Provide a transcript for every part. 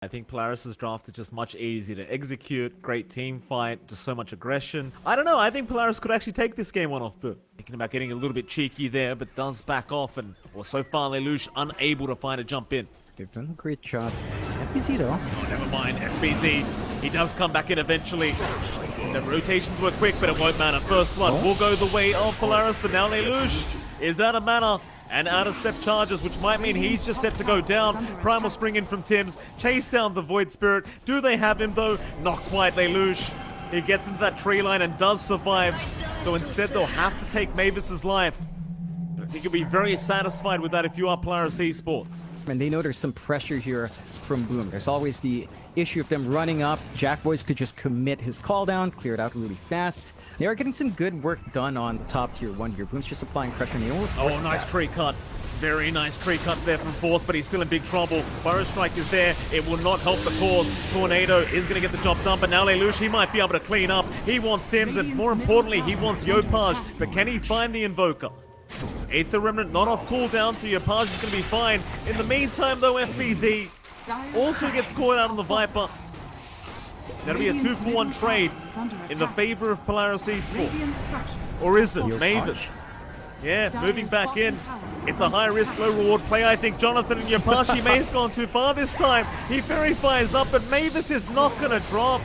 I think Polaris' draft is just much easier to execute, great team fight, just so much aggression. I don't know, I think Polaris could actually take this game one off, but thinking about getting a little bit cheeky there, but does back off, and well, so far Lelouch unable to find a jump in. They've done a great job. FBZ though. Oh, never mind, FBZ. He does come back in eventually. The rotations were quick, but it won't matter. First blood will go the way of Polaris, but now Lelouch is out of mana and out of step charges, which might mean he's just set to go down. Primal spring in from Tims, chase down the Void Spirit. Do they have him though? Not quite. Lelouch, he gets into that tree line and does survive. So instead they'll have to take Mavis's life. But I think you'll be very satisfied with that if you are Polaris Esports. And they know there's some pressure here from Boom. There's always the issue of them running up. Jack Boys could just commit his call down, clear it out really fast. They are getting some good work done on the top tier 1 here. Boom's just applying pressure and oh, nice tree cut. Very nice tree cut there from Force, but he's still in big trouble. Burrow Strike is there. It will not help the cause. Tornado is going to get the job done, but now Lelouch, he might be able to clean up. He wants Tims, and more importantly, he wants Yopaj, but can he find the Invoker? Aether Remnant not off cooldown, so Yopaj is going to be fine. In the meantime, though, FBZ also gets caught out on the Viper. That'll be a 2-for-1 trade in the favor of Polaris Esports. Or is it? Mavis. Yeah, moving back in. It's a high-risk, low-reward play, I think. Jonathan and Yopashi may have gone too far this time. He verifies up, but Mavis is not going to drop.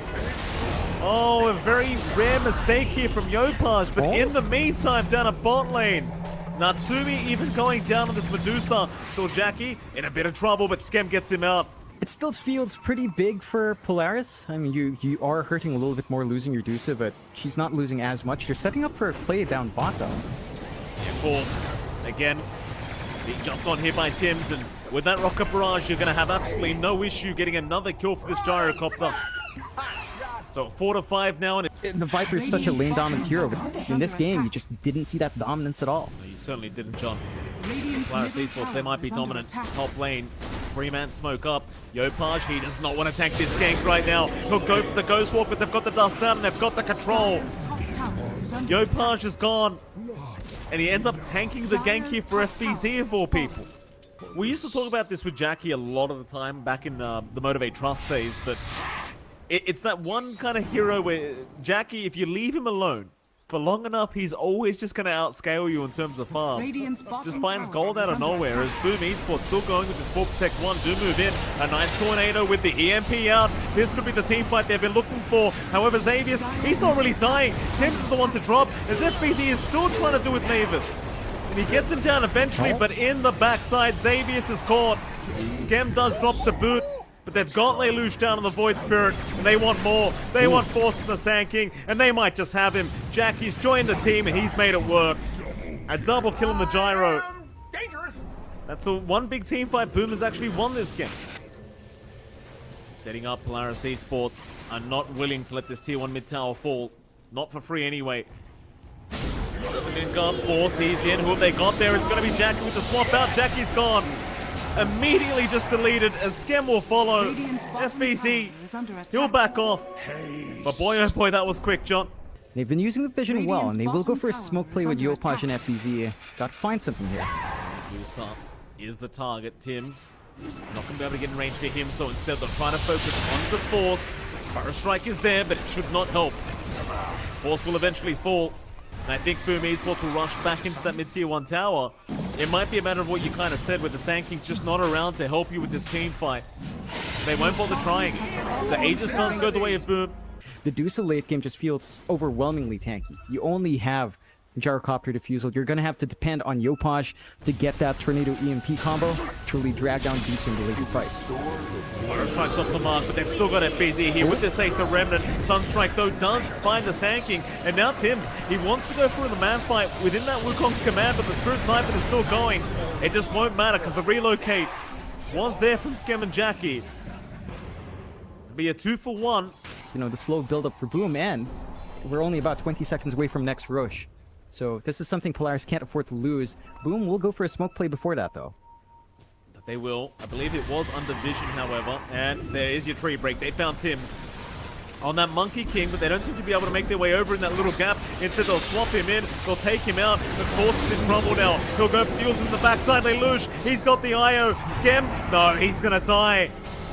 Oh, a very rare mistake here from Yopaj, but in the meantime, down a bot lane. Natsumi even going down on this Medusa. Still Jackie in a bit of trouble, but Skem gets him out. It still feels pretty big for Polaris. I mean, you are hurting a little bit more losing your Dusa, but she's not losing as much. They're setting up for a play down bot, though. Yeah, Force. Again, being jumped on here by Tims, and with that Rocket Barrage, you're going to have absolutely no issue getting another kill for this Gyrocopter. So 4-5 now, and the Viper is such a lane dominant hero, but in this game, you just didn't see that dominance at all. No, you certainly didn't, John. Polaris Esports, they might be dominant. Top lane, 3-man smoke up. Yopaj, he does not want to tank this gank right now. He'll go for the Ghost Walk, but they've got the Dust Down, and they've got the control. Yopaj is gone, and he ends up tanking the gank here for FBZ of all people. We used to talk about this with Jackie a lot of the time back in the Motivate Trust days, but it's that one kind of hero where Jackie, if you leave him alone for long enough, he's always just going to outscale you in terms of farm. Just finds gold out of nowhere, as Boom Esports still going with this 4 Protect 1. Do move in. A nice Tornado with the EMP out. This could be the team fight they've been looking for. However, Xavius, he's not really dying. Tims is the one to drop, as FBZ is still trying to do with Mavis. And he gets him down eventually, but in the backside, Xavius is caught. Skem does drop to boot. But they've got Lelouch down on the Void Spirit, and they want more. They want Force in the Sand King, and they might just have him. Jackie's joined the team, and he's made it work. A double kill on the Gyro. That's one big team fight. Boom has actually won this game. Setting up, Polaris Esports are not willing to let this tier 1 mid tower fall. Not for free anyway. Force, he's in. Who have they got there? It's going to be Jackie with the swap out. Jackie's gone. Immediately just deleted, as Skem will follow. FBZ, he'll back off. But boy, oh boy, that was quick, John. They've been using the vision well, and they will go for a smoke play with Yopaj and FBZ. Got to find something here. Medusa is the target. Tims not going to be able to get in range for him, so instead they're trying to focus on the Force. Burrow Strike is there, but it should not help. Force will eventually fall. And I think Boom Esports will rush back into that mid-tier 1 tower. It might be a matter of what you kind of said, with the Sand King's just not around to help you with this team fight. They won't bother trying. So Aegis does go the way of Boom. The Dusa late game just feels overwhelmingly tanky. You only have Gyrocopter Diffusal. You're going to have to depend on Yopaj to get that Tornado EMP combo to really drag down Dusa in the later fights. Burrow Strike's off the mark, but they've still got FBZ here with this Aether Remnant. Sunstrike, though, does find the Sand King. And now Tims, he wants to go through the man fight within that Wukong's command, but the Spirit Siphon is still going. It just won't matter, because the relocate was there from Skem and Jackie. It'll be a 2-for-1. You know, the slow build-up for Boom, and we're only about 20 seconds away from next rush. So this is something Polaris can't afford to lose. Boom will go for a smoke play before that, though. They will. I believe it was under vision, however. And there is your tree break. They found Tims on that Monkey King, but they don't seem to be able to make their way over in that little gap. Instead, they'll swap him in. They'll take him out. The Force is in trouble now. He'll go for the Eels in the backside. Lelouch, he's got the IO. Skem, no, he's going to die.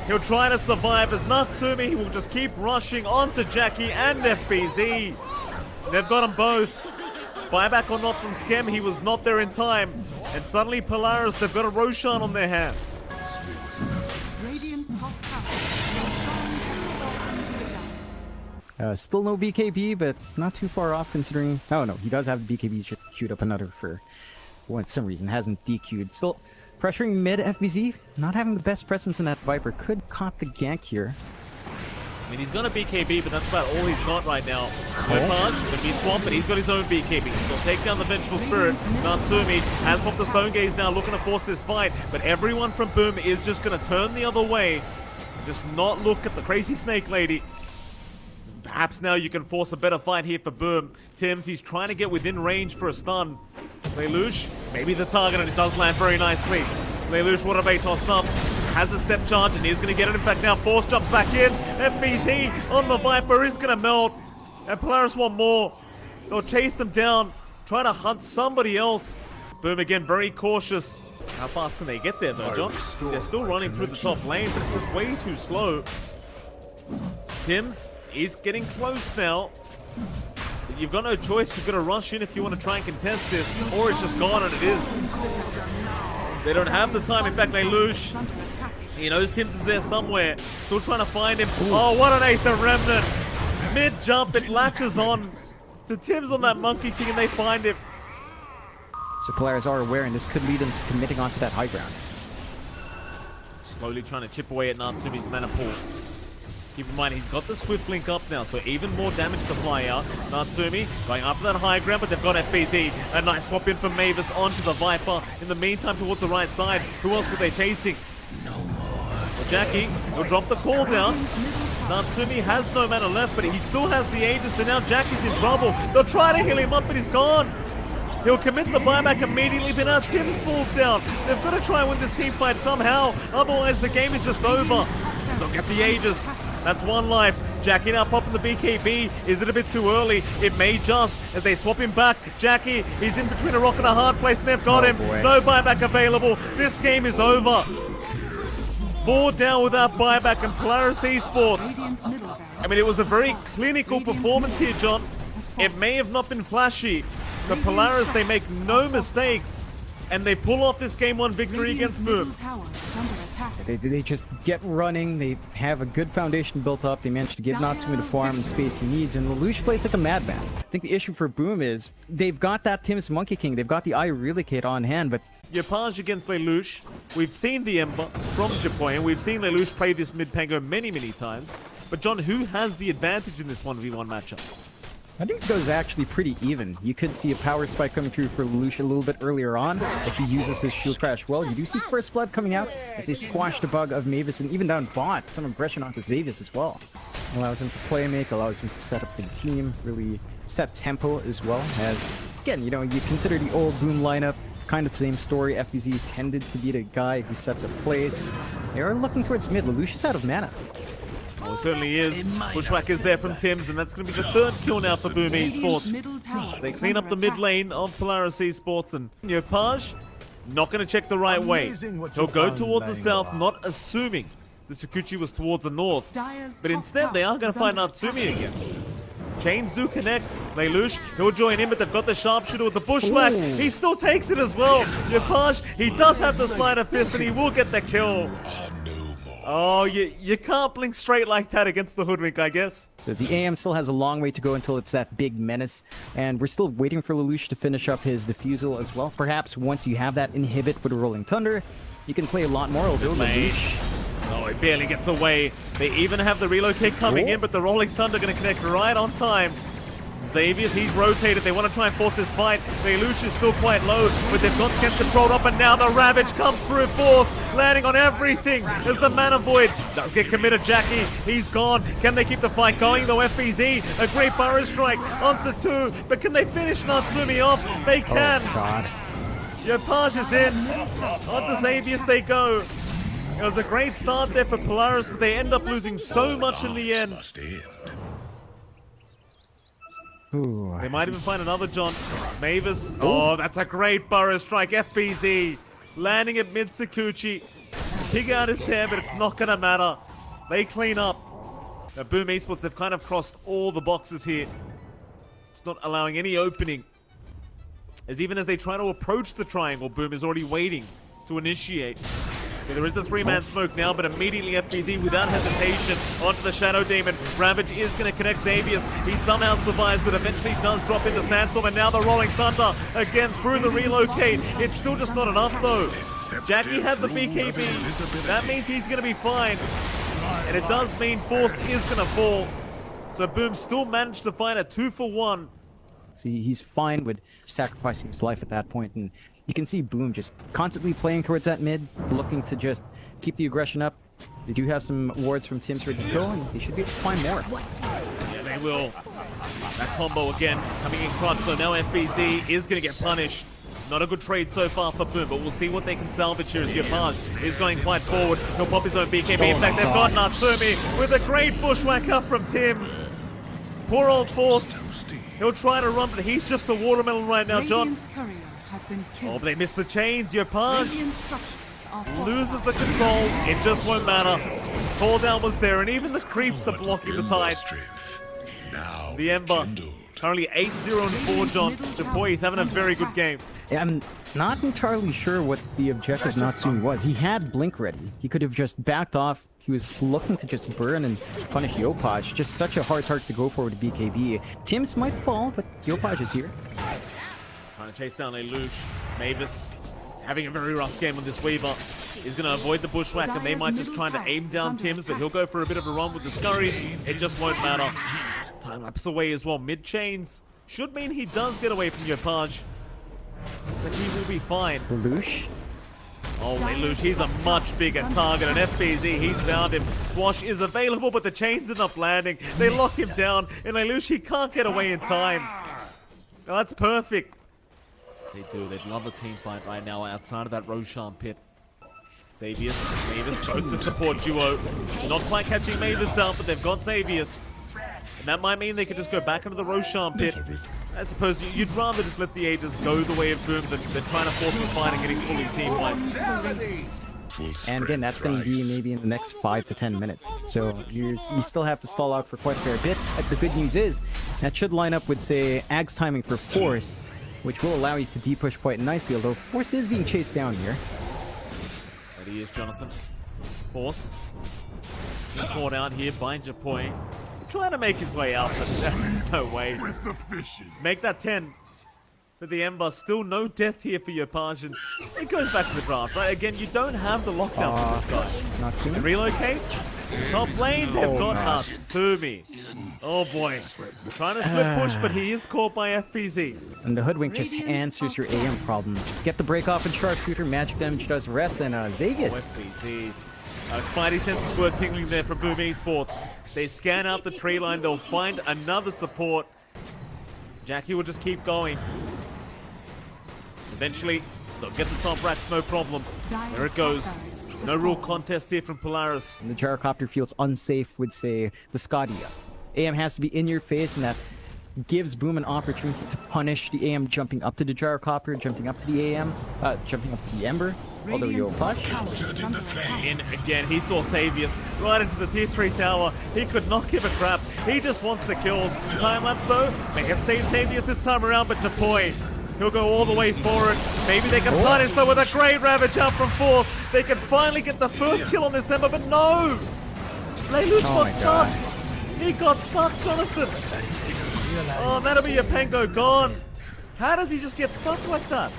He'll try to survive as Natsumi. He will just keep rushing onto Jackie and FBZ. They've got them both. Buyback or not from Skem, he was not there in time. And suddenly Polaris, they've got a Roshan on their hands. Radiant's top tower. Roshan has fallen to the down. Still no BKB, but not too far off considering... Oh no, he does have BKB, just queued up another for some reason. Hasn't DQ'd. Still pressuring mid FBZ. Not having the best presence in that Viper. Could cop the gank here. I mean, he's got a BKB, but that's about all he's got right now. Mopage, the B-Swamp, but he's got his own BKB. He'll take down the Vengeful Spirit. Natsumi has popped the Stone Gaze now, looking to force this fight, but everyone from Boom is just going to turn the other way and just not look at the crazy Snake Lady. Perhaps now you can force a better fight here for Boom. Tims, he's trying to get within range for a stun. Lelouch, maybe the target, and it does land very nicely. Lelouch, what have they tossed up? Has a step charge and he's going to get it. In fact, now Force jumps back in. FBZ on the Viper is going to melt. And Polaris want more. They'll chase them down, try to hunt somebody else. Boom again, very cautious. How fast can they get there though, John? They're still running through the top lane, but it's just way too slow. Tims is getting close now. But you've got no choice. You've got to rush in if you want to try and contest this, or it's just gone, and it is. They don't have the time. In fact, Lelouch, he knows Tims is there somewhere. Still trying to find him. Oh, what an Aether Remnant. Mid-jump, it latches on to Tims on that Monkey King, and they find him. So Polaris are aware, and this could lead them to committing onto that high ground. Slowly trying to chip away at Natsumi's mana pool. Keep in mind, he's got the Swift Link up now, so even more damage to fly out. Natsumi going after that high ground, but they've got FBZ. A nice swap in from Mavis onto the Viper. In the meantime, towards the right side, who else were they chasing? No more. Well, Jackie will drop the call down. Natsumi has no mana left, but he still has the Aegis, and now Jackie's in trouble. They'll try to heal him up, but he's gone. He'll commit the buyback immediately, but now Tims falls down. They've got to try and win this team fight somehow, otherwise the game is just over. They'll get the Aegis. That's one life. Jackie now popping the BKB. Is it a bit too early? It may just, as they swap him back. Jackie, he's in between a rock and a hard place, and they've got him. Boy. No buyback available. This game is over. 4 down without buyback, and Polaris ESPORTS. I mean, it was a very clinical performance here, John. It may have not been flashy, but Polaris, they make no mistakes, and they pull off this game 1 victory against Boom. They just get running. They have a good foundation built up. They managed to give Natsumi the farm and space he needs, and Lelouch plays like a madman. I think the issue for Boom is they've got that Tims Monkey King. They've got the Eye Relicate on hand, but Yopaj against Lelouch. We've seen the Ember from Japoyan. We've seen Lelouch play this mid-pango many, many times. But John, who has the advantage in this 1v1 matchup? I think it goes actually pretty even. You could see a power spike coming through for Lelouch a little bit earlier on if he uses his shield crash well. You do see First Blood coming out as they squash the bug of Mavis, and even down bot, some aggression onto Xavius as well. Allows him to play make, allows him to set up for the team, really set tempo as well. As, again, you know, you consider the old Boom lineup, kind of the same story. FBZ tended to be the guy who sets up plays. They are looking towards mid. Lelouch is out of mana. Well, it certainly is. Bushwhack is there from Tims, and that's going to be the 3rd kill now for Boom ESPORTS. They clean up the mid lane of Polaris ESPORTS, and Yopaj not going to check the right way. He'll go towards the south, not assuming the Sakuchi was towards the north. But instead, they are going to find Natsumi again. Chains do connect. Lelouch, he'll join in, but they've got the sharpshooter with the Bushwhack. He still takes it as well. Yopaj, he does have the Slider Fist, and he will get the kill. Oh, you can't blink straight like that against the Hoodwink, I guess. So the AM still has a long way to go until it's that big menace, and we're still waiting for Lelouch to finish up his defusal as well. Perhaps once you have that inhibit for the Rolling Thunder, you can play a lot more. Although Lelouch... Oh, it barely gets away. They even have the relocate coming in, but the Rolling Thunder going to connect right on time. Xavius, he's rotated. They want to try and force this fight. Lelouch is still quite low, but they've got Skem controlled up, and now the Ravage comes through force, landing on everything as the Mana Void does get committed. Jackie, he's gone. Can they keep the fight going, though? FBZ, a great Burrow Strike onto 2, but can they finish Natsumi off? They can. Oh, God. Yopaj is in. Onto Xavius they go. It was a great start there for Polaris, but they end up losing so much in the end. Ooh. They might even find another John. Mavis. Oh, that's a great Burrow Strike. FBZ landing at mid Sakuchi. pig out his hair, but it's not gonna matter. They clean up. Now, Boom Esports, they've kind of crossed all the boxes here. It's not allowing any opening. As even as they try to approach the triangle, Boom is already waiting to initiate. Okay, there is the three-man smoke now, but immediately FBZ, without hesitation, onto the Shadow Demon. Ravage is going to connect Xavius. He somehow survives, but eventually does drop into Sandstorm, and now the Rolling Thunder again through the relocate. It's still just not enough, though. Jackie had the BKB. That means he's going to be fine. And it does mean Force is going to fall. So Boom still managed to find a 2-for-1. So he's fine with sacrificing his life at that point, and you can see Boom just constantly playing towards that mid, looking to just keep the aggression up. They do have some wards from Tim's ready to go, and they should be able to find more. Yeah, they will. That combo again coming in clutch, so now FBZ is going to get punished. Not a good trade so far for Boom, but we'll see what they can salvage here as Yopaj is going quite forward. He'll pop his own BKB. In fact, they've got Natsumi with a great bushwhacker from Tim's. Poor old Force. He'll try to run, but he's just a watermelon right now, John. Radiant's courier has been Oh, killed. but they missed the chains. Yopaj Radiant structures are loses the control. It just won't matter. Call down was there, and even the creeps are blocking the tide. The Ember. Currently 8-0 and 4, John. Depoy, he's having a very good game. I'm not entirely sure what the objective Natsumi was. He had Blink ready. He could have just backed off. He was looking to just burn and punish Yopaj. Just such a hard target to go for with BKB. Tim's might fall, but Yopaj is here. Trying to chase down Lelouch. Mavis having a very rough game on this Weaver. He's going to avoid the bushwhack, and they might just try to aim down Tim's, but he'll go for a bit of a run with the scurry. It just won't matter. Time lapse away as well. Mid chains should mean he does get away from Yopaj. Looks like he will be fine. Lelouch. Oh, Lelouch, he's a much bigger target, and FBZ, he's found him. Swash is available, but the chains are not landing. They lock him down, and Lelouch, he can't get away in time. Oh, that's perfect. They do. They'd love a team fight right now outside of that Roshan pit. Xavius, Mavis, both the support duo. Not quite catching Mavis out, but they've got Xavius. And that might mean they could just go back into the Roshan pit. I suppose you'd rather just let the Aegis go the way of Boom than trying to force the fight and getting fully team wiped. And again, that's going to be maybe in the next 5 to 10 minutes. So you still have to stall out for quite a fair bit. But the good news is, that should line up with, say, Ag's timing for Force, which will allow you to D-push quite nicely, although Force is being chased down here. There he is, Jonathan. Force. He's caught out here by Japoy. Trying to make his way out, but there's no way. Make that 10 for the Ember. Still no death here for Yopaj, and it goes back to the draft, right? Again, you don't have the lockdown for this guy. Natsumi? Relocate? Top lane, they've got Natsumi. Oh boy. Trying to split push, but he is caught by FPZ. And the Hoodwink just answers your AM problem. Just get the break off and Sharpshooter, magic damage does rest, and Xavius. FPZ. Spidey senses were tingling there from Boom Esports. They scan out the tree line, they'll find another support. Jackie will just keep going. Eventually, they'll get the top racks, no problem. There it goes. No real contest here from Polaris. And the gyrocopter feels unsafe with, say, the Scotia. AM has to be in your face, and that gives Boom an opportunity to punish the AM jumping up to the gyrocopter, jumping up to the AM, jumping up to the Ember. Although Yopaj. In again, he saw Xavius right into the tier 3 tower. He could not give a crap. He just wants the kills. Time lapse though, may have saved Xavius this time around, but Japoy, he'll go all the way for it. Maybe they can punish though with a great Ravage out from Force. They can finally get the first kill on this Ember, but no! Lelouch got stuck. He got stuck, Jonathan. Oh, that'll be your Pengo gone. How does he just get stuck like that?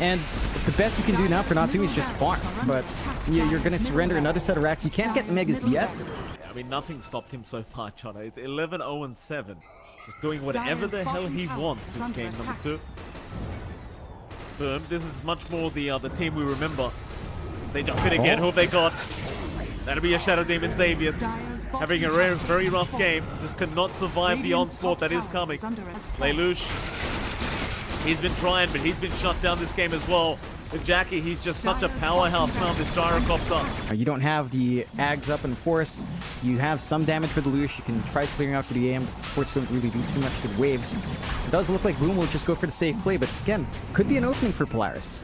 And the best you can do now for Natsumi is just farm, but you're going to surrender another set of racks. You can't get Megas yet. I mean, nothing stopped him so far, Chana. It's 11-0-7. Just doing whatever the hell he wants this game, number 2. Boom, this is much more the team we remember. They jump in again. Who have they got? That'll be a Shadow Demon Xavius. Having a very rough game. Just cannot survive the onslaught that is coming. Lelouch. He's been trying, but he's been shut down this game as well. With Jackie, he's just such a powerhouse now, this gyrocopter. You don't have the Ags up in Force. You have some damage for the Lelouch. You can try clearing out for the AM, but the supports don't really do too much to the waves. It does look like Boom will just go for the safe play, but again, could be an opening for Polaris.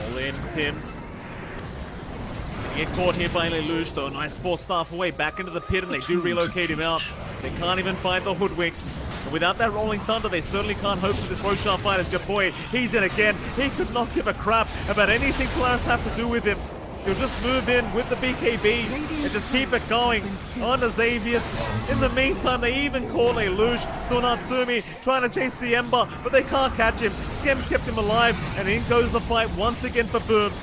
All in, Tims. Get caught here by Lelouch, though. A nice force staff away back into the pit, and they do relocate him out. They can't even find the hoodwink. And without that rolling thunder, they certainly can't hope for this Roshan fight as Japoy. He's in again. He could not give a crap about anything Polaris have to do with him. He'll just move in with the BKB and just keep it going on to Xavius. In the meantime, they even call Lelouch, still Natsumi, trying to chase the Ember, but they can't catch him. Skem's kept him alive, and in goes the fight once again for Boom.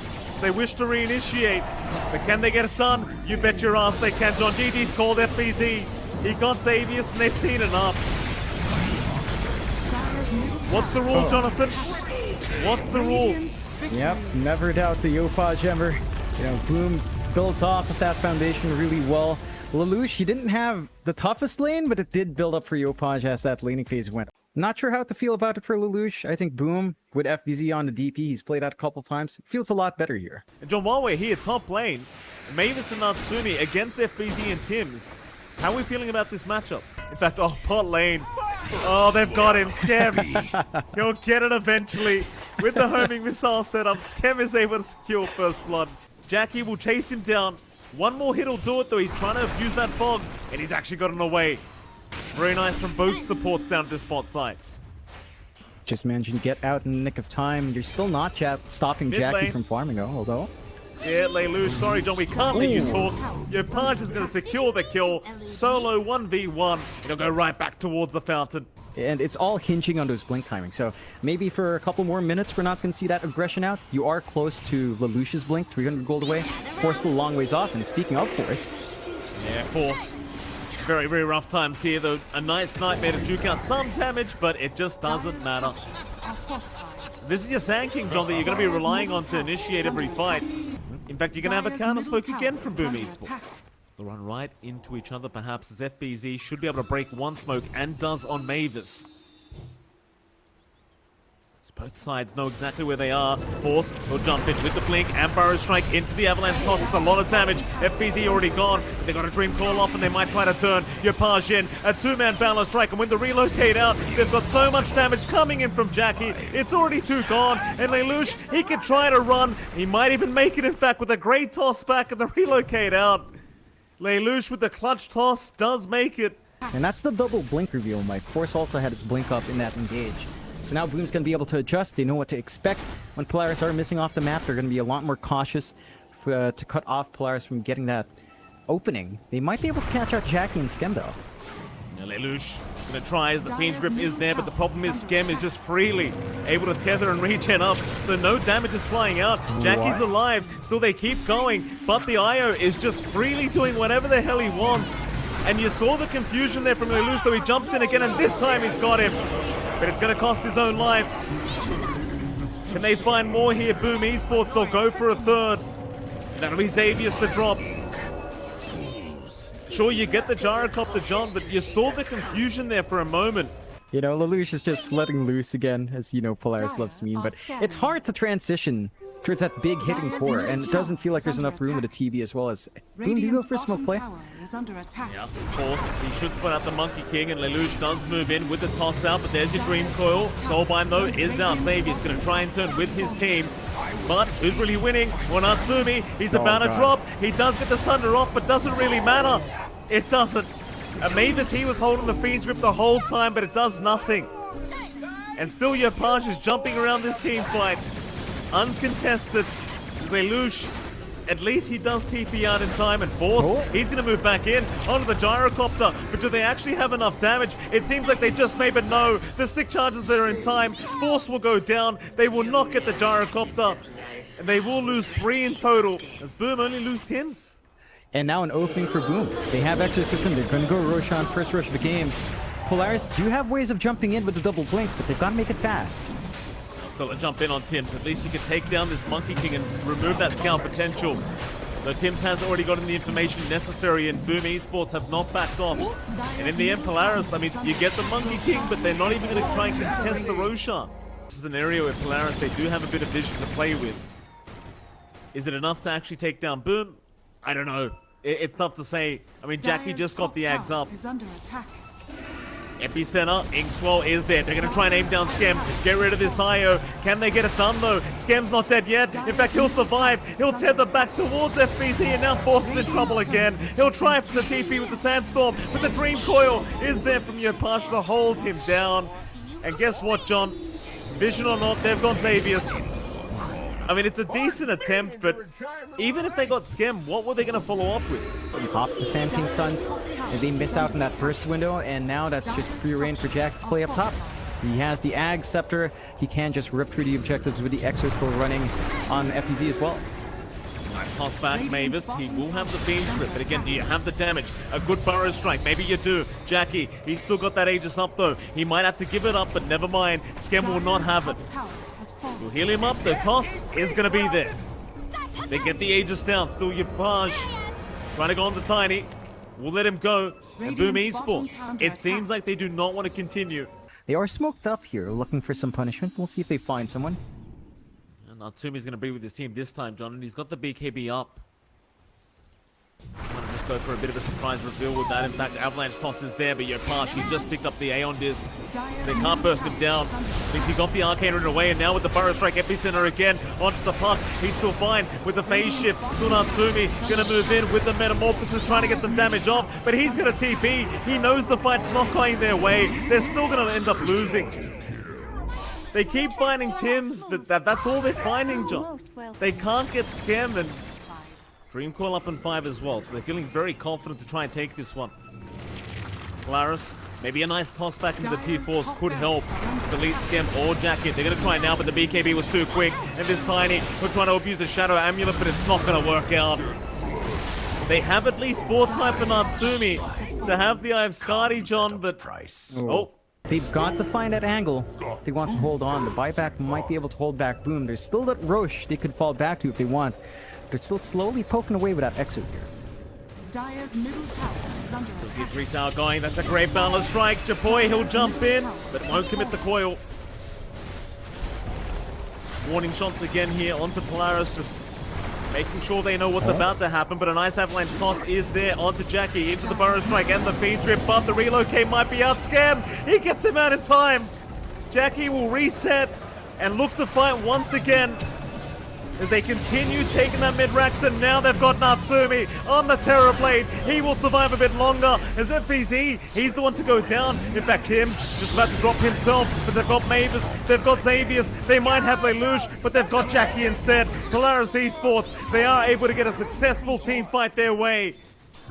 They wish to reinitiate, but can they get it done? You bet your ass they can. John GG's called FBZ. He got Xavius, and they've seen enough. What's the rule, Jonathan? What's the rule? Yep, never doubt the Yopaj Ember. You know, Boom builds off of that foundation really well. Lelouch, he didn't have the toughest lane, but it did build up for Yopaj as that laning phase went. Not sure how to feel about it for Lelouch. I think Boom, with FBZ on the DP, he's played that a couple times. It feels a lot better here. And John, while we're here, top lane, Mavis and Natsumi against FBZ and Tims. How are we feeling about this matchup? In fact, oh, bot lane. Oh, they've got him. Skem. He'll get it eventually. With the homing missile setup, Skem is able to secure first blood. Jackie will chase him down. One more hit will do it, though. He's trying to abuse that fog, and he's actually gotten away. Very nice from both supports down at this spot site. Just managing to get out in the nick of time. You're still not stopping Mid Jackie lane from farming, although. Yeah, Lelouch. Sorry, John, we can't let you talk. Your punch is going to secure the kill. Solo 1v1. It'll go right back towards the fountain. And it's all hinging on those blink timing. So maybe for a couple more minutes, we're not going to see that aggression out. You are close to Lelouch's blink, 300 gold away. Force still a long ways off. And speaking of Force. Yeah, Force. Very, very rough times here, though. A nice nightmare to juke out some damage, but it just doesn't matter. This is your Sand King, John, that you're going to be relying on to initiate every fight. In fact, you're going to have a counter smoke again from Boom Esports. They'll run right into each other, perhaps, as FBZ should be able to break one smoke, and does on Mavis. Both sides know exactly where they are. Force will jump in with the blink and Burrow strike into the avalanche. Costs a lot of damage. FBZ already gone. But they got a dream call off and they might try to turn Yopaj in. A two-man balance strike, and when the relocate out, they've got so much damage coming in from Jackie. It's already two gone. And Lelouch, he can try to run. He might even make it, in fact, with a great toss back and the relocate out. Lelouch with the clutch toss does make it. And that's the double blink reveal, Mike. Force also had his blink up in that engage. So now Boom's going to be able to adjust. They know what to expect. When Polaris are missing off the map, they're going to be a lot more cautious to cut off Polaris from getting that opening. They might be able to catch out Jackie and Skem, though. Lelouch going to try as the Fiend's Grip is there, but the problem is Skem is just freely able to tether and regen up, so no damage is flying out. Jackie's alive, still they keep going, but the IO is just freely doing whatever the hell he wants. And you saw the confusion there from Lelouch, though he jumps in again, and this time he's got him. But it's going to cost his own life. Can they find more here? Boom Esports, they'll go for a third. That'll be Xavius to drop. Sure, you get the gyrocopter, John, but you saw the confusion there for a moment. You know, Lelouch is just letting loose again, as you know Polaris loves to mean, but it's hard to transition towards that big hitting core, and it doesn't feel like there's enough room with the TB as well as... Boom, do you go for a smoke play? Yeah, Force, he should split out the Monkey King, and Lelouch does move in with the toss out, but there's your Dream Coil. Soulbind, though, is out. Xavier's going to try and turn with his team. But who's really winning? Well, Natsumi, he's about to drop. He does get the Sunder off, but doesn't really matter. It doesn't. Mavis, he was holding the Fiend's Grip the whole time, but it does nothing. And still Yopaj is jumping around this team fight. Uncontested. Lelouch, at least he does TP out in time, and Force, he's going to move back in onto the gyrocopter. But do they actually have enough damage? It seems like they just may, but no. The stick charges there in time. Force will go down. They will not get the gyrocopter. And they will lose 3 in total, as Boom only lose Tims. And now an opening for Boom. They have extra system. They're going to go Roshan first rush of the game. Polaris do have ways of jumping in with the double blinks, but they've got to make it fast. Still a jump in on Tims. At least you can take down this Monkey King and remove that scout potential. Though Tims has already gotten the information necessary, and Boom Esports have not backed off. And in the end, Polaris, I mean, you get the Monkey King, but they're not even going to try and contest the Roshan. This is an area where Polaris, they do have a bit of vision to play with. Is it enough to actually take down Boom? I don't know. It's tough to say. I mean, Jackie just got the Ags up. Epicenter, Inkswell is there. They're going to try and aim down Skem. Get rid of this IO. Can they get it done though? Skem's not dead yet. In fact, he'll survive. He'll tether back towards FBC and now forces in trouble again. He'll try for the TP with the Sandstorm, but the Dream Coil is there from Yopaj to hold him down. And guess what, John? Vision or not, they've got Xavius. I mean, it's a decent attempt, but even if they got Skem, what were they going to follow up with? On top of the Sand King stuns, and they miss out in that burst window, and now that's just free reign for Jack to play up top. He has the Ag Scepter. He can just rip through the objectives with the Exo still running on FEZ as well. Nice toss back, Mavis. He will have the beam strip, but again, do you have the damage? A good burrow strike, maybe you do. Jackie, he's still got that Aegis up though. He might have to give it up, but never mind. Skem will not have it. We'll heal him up. The toss is going to be there. They get the Aegis down. Still Yopaj trying to go on to Tiny. We'll let him go. And Boom Esports, it seems like they do not want to continue. They are smoked up here, looking for some punishment. We'll see if they find someone. And Natsumi's going to be with his team this time, John, and he's got the BKB up. I'm going to just go for a bit of a surprise reveal with that. In fact, Avalanche toss is there, but Yopaj, he just picked up the Aeon disc. They can't burst him down. At least he got the Arcane Rune away, and now with the Burrow Strike Epicenter again onto the puck. He's still fine with the phase shift. Still Natsumi going to move in with the Metamorphosis, trying to get some damage off, but he's going to TP. He knows the fight's not going their way. They're still going to end up losing. They keep finding Tims, but that's all they're finding, John. They can't get Skem, and Dream Coil up in 5 as well, so they're feeling very confident to try and take this one. Polaris, maybe a nice toss back into the T4s could help delete Skem or Jacket. They're going to try now, but the BKB was too quick, and this Tiny will try to abuse a Shadow Amulet, but it's not going to work out. They have at least 4 time for Natsumi to have the Eye of Skadi, John, but... Oh. They've got to find that angle if they want to hold on. The buyback might be able to hold back Boom. There's still that Roche they could fall back to if they want. They're still slowly poking away with that Exo here. Dire's middle tower is under attack. 3 tower going, that's a great balance strike. Chapoy, he'll jump in, but won't commit the coil. Warning shots again here onto Polaris, just making sure they know what's about to happen, but a nice Avalanche toss is there onto Jackie, into the Burrow Strike and the Feed Strip, but the relocate might be out. Skem, he gets him out in time. Jackie will reset and look to fight once again as they continue taking that mid-racks, and now they've got Natsumi on the Terror Blade. He will survive a bit longer as FBZ, he's the one to go down. In fact, Tim's just about to drop himself, but they've got Mavis, they've got Xavius, they might have Lelouch, but they've got Jackie instead. Polaris Esports, they are able to get a successful team fight their way.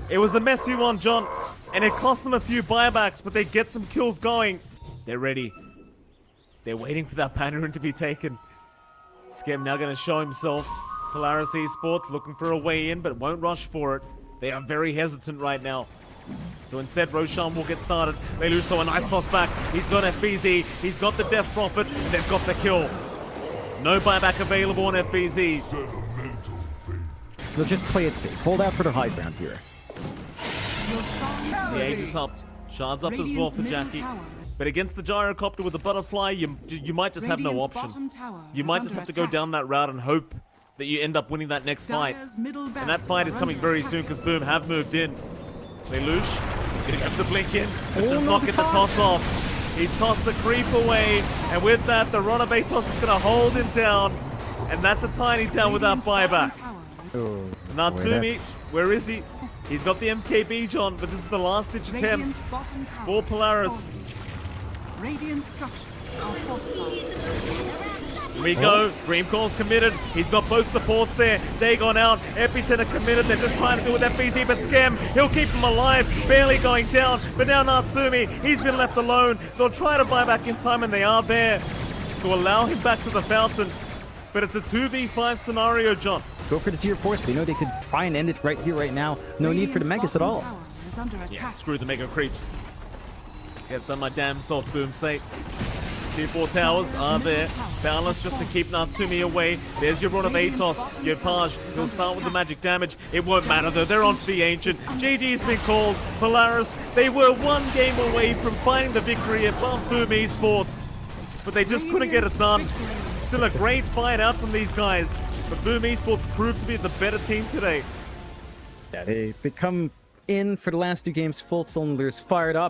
It was a messy one, John, and it cost them a few buybacks, but they get some kills going. They're ready. They're waiting for that Panarin to be taken. Skem now going to show himself. Polaris Esports looking for a way in, but won't rush for it. They are very hesitant right now. So instead, Roshan will get started. They lose to a nice toss back. He's got FBZ. He's got the Death Prophet, and they've got the kill. No buyback available on FBZ. They'll just play it safe. Hold out for the high ground here. The Aegis up. Shards up as well for Jackie. But against the Gyrocopter with the Butterfly, you might just have no option. You might just have to go down that route and hope that you end up winning that next fight. And that fight is coming very soon because Boom have moved in. Lelouch, gonna have to blink in, but does not get the toss off. He's tossed the creep away, and with that, the Runaway toss is gonna hold him down. And that's a tiny town without buyback. Oh, Natsumi, where is he? He's got the MKB, John, but this is the last-ditch attempt for Polaris. Radiant structures are fortified. Here we go. Dream Coil's committed. He's got both supports there. Dagon out. Epicenter committed. They're just trying to do with FBZ, but Skem, he'll keep him alive. Barely going down. But now Natsumi, he's been left alone. They'll try to buy back in time, and they are there to allow him back to the fountain. But it's a 2v5 scenario, John. Go for the tier 4s. They know they could try and end it right here, right now. No need for the Megas at all. Yeah, screw the Mega Creeps. Get done my damn soft, Boom safe. Tier 4 towers are there. Balance just to keep Natsumi away. There's your run of Atos. Yopaj, he'll start with the magic damage. It won't matter though, they're on to the Ancient. GG's been called. Polaris, they were one game away from finding the victory above Boom Esports. But they just couldn't get it done. Still a great fight out from these guys. But Boom Esports proved to be the better team today. Yeah, they come in for the last 2 games, full cylinders fired up.